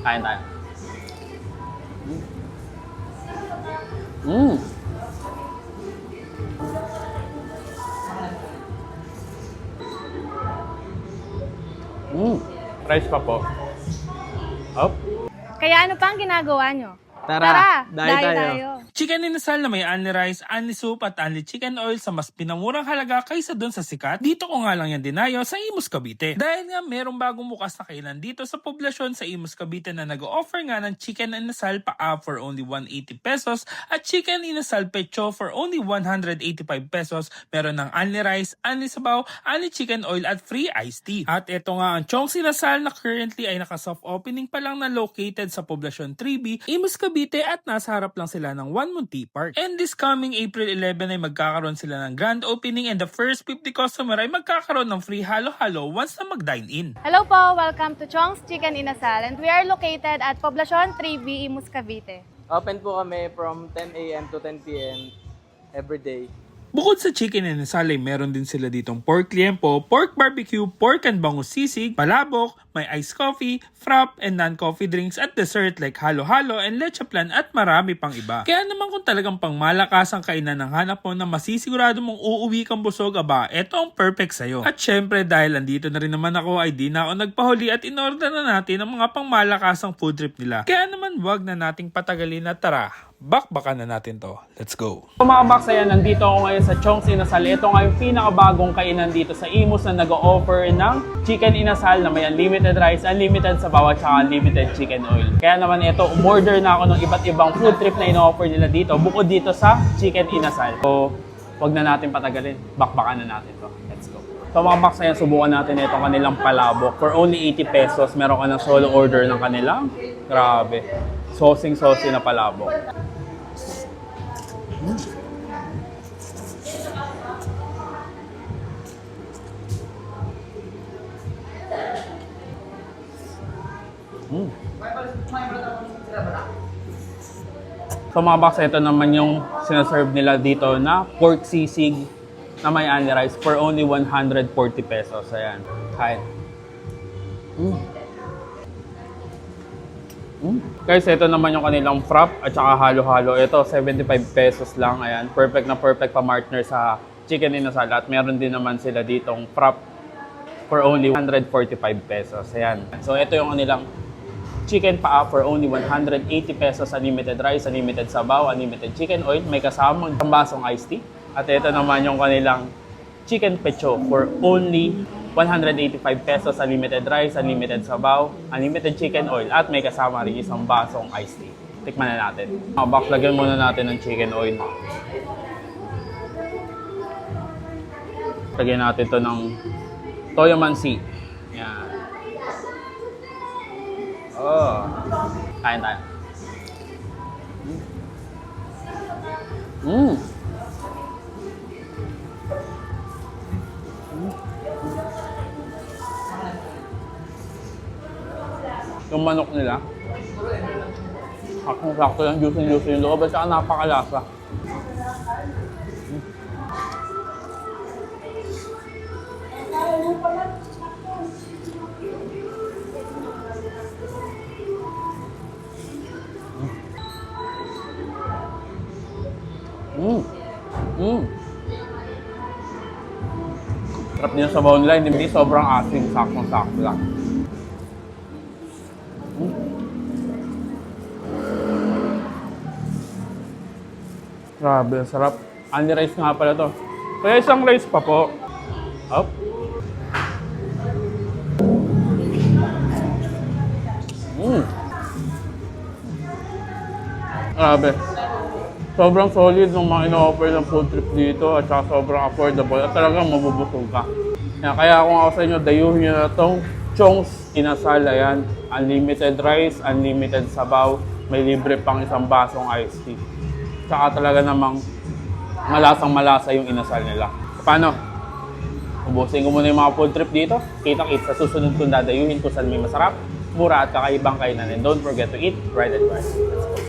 Kain tayo. Mm. Mm. Rice pa po. Up. Kaya ano pa ang ginagawa nyo? Tara, dahi tayo. Chicken inasal na may only rice, only soup at only chicken oil sa mas pinamurang halaga kaysa dun sa sikat. Dito ko nga lang yan dinayo sa Imus Cavite. Dahil nga merong bagong bukas na kainan dito sa poblasyon sa Imus Cavite na nag-offer nga ng chicken inasal pa for only 180 pesos at chicken inasal pecho for only 185 pesos. Meron ng only rice, only sabaw, only chicken oil at free iced tea. At ito nga ang Chong's Inasal na currently ay naka-soft opening pa lang na located sa poblasyon 3B, Imus Cavite at nasa harap lang sila ng One Munti Park. And this coming April 11 ay magkakaroon sila ng grand opening and the first 50 customer ay magkakaroon ng free halo-halo once na mag-dine in. Hello po, welcome to Chong's Chicken Inasal and we are located at Poblacion 3B, Imus Cavite. Open po kami from 10 a.m. to 10 p.m. every day. Bukod sa chicken and inasal ay meron din sila ditong pork liempo, pork barbecue, pork and bangus sisig, palabok, may iced coffee, frap and non-coffee drinks at dessert like halo-halo and leche plan at marami pang iba. Kaya naman kung talagang pangmalakas ang kainan ng hanap mo na masisigurado mong uuwi kang busog, aba, eto ang perfect sa'yo. At syempre dahil andito na rin naman ako ay di na ako nagpahuli at in-order na natin ang mga pangmalakasang food trip nila. Kaya naman wag na nating patagalin at tara, bakbakan na natin to. Let's go! So mga box, ayan, nandito ako ngayon sa Chong's Inasal. Ito nga yung pinakabagong kainan dito sa Imus na nag-o-offer ng chicken inasal na may unlimited rice, unlimited sabaw at saka unlimited chicken oil. Kaya naman ito, umorder na ako ng iba't ibang food trip na ino-offer nila dito bukod dito sa chicken inasal. So, wag na natin patagalin. Bakbakan na natin to. Let's go. So mga box, ayan, subukan natin itong kanilang palabok. For only 80 pesos, meron ka ng solo order ng kanilang. Grabe. Sosing-sosi na palabok. So mga box, ito naman yung sinaserve nila dito na pork sisig na may only rice for only 140 pesos. Ayan. Kain. Guys, ito naman yung kanilang frap at saka halo-halo. Ito, 75 pesos lang. Ayan. Perfect na perfect pa-partner sa chicken inasal. At meron din naman sila ditong frap for only 145 pesos. Ayan. So ito yung kanilang chicken paa for only 180 pesos, unlimited rice, unlimited sabaw, unlimited chicken oil, may kasamang basong iced tea. At ito naman yung kanilang chicken pecho for only 185 pesos, unlimited rice, unlimited sabaw, unlimited chicken oil, at may kasama rin isang basong iced tea. Tikman na natin. Lagyan muna natin ng chicken oil. Lagyan natin to ng toyo mansi. Yan. Oh. Kain tayo. Yung manok nila, sakto lang, juicy yung loob at saka napakalasa. Sarap niya sa online, hindi sobrang asim, sakto lang. Grabe, sarap. Only rice nga pala to. Kaya isang rice pa po. Up. Grabe. Sobrang solid ng mga ino-offer ng food trip dito at saka sobrang affordable at talagang mabubusog ka. Kaya kung ako sa inyo, dayuhin nyo na itong Chong's Inasal. Ayan, unlimited rice, unlimited sabaw, may libre pang isang basong iced tea. Tsaka talaga namang malasang-malasa yung inasal nila. Paano? Ubusin ko muna yung mga food trip dito. Kita-kits sa susunod kong dadayuhin kung saan may masarap, mura at kakaibang kainan. And don't forget to eat, ride and ride.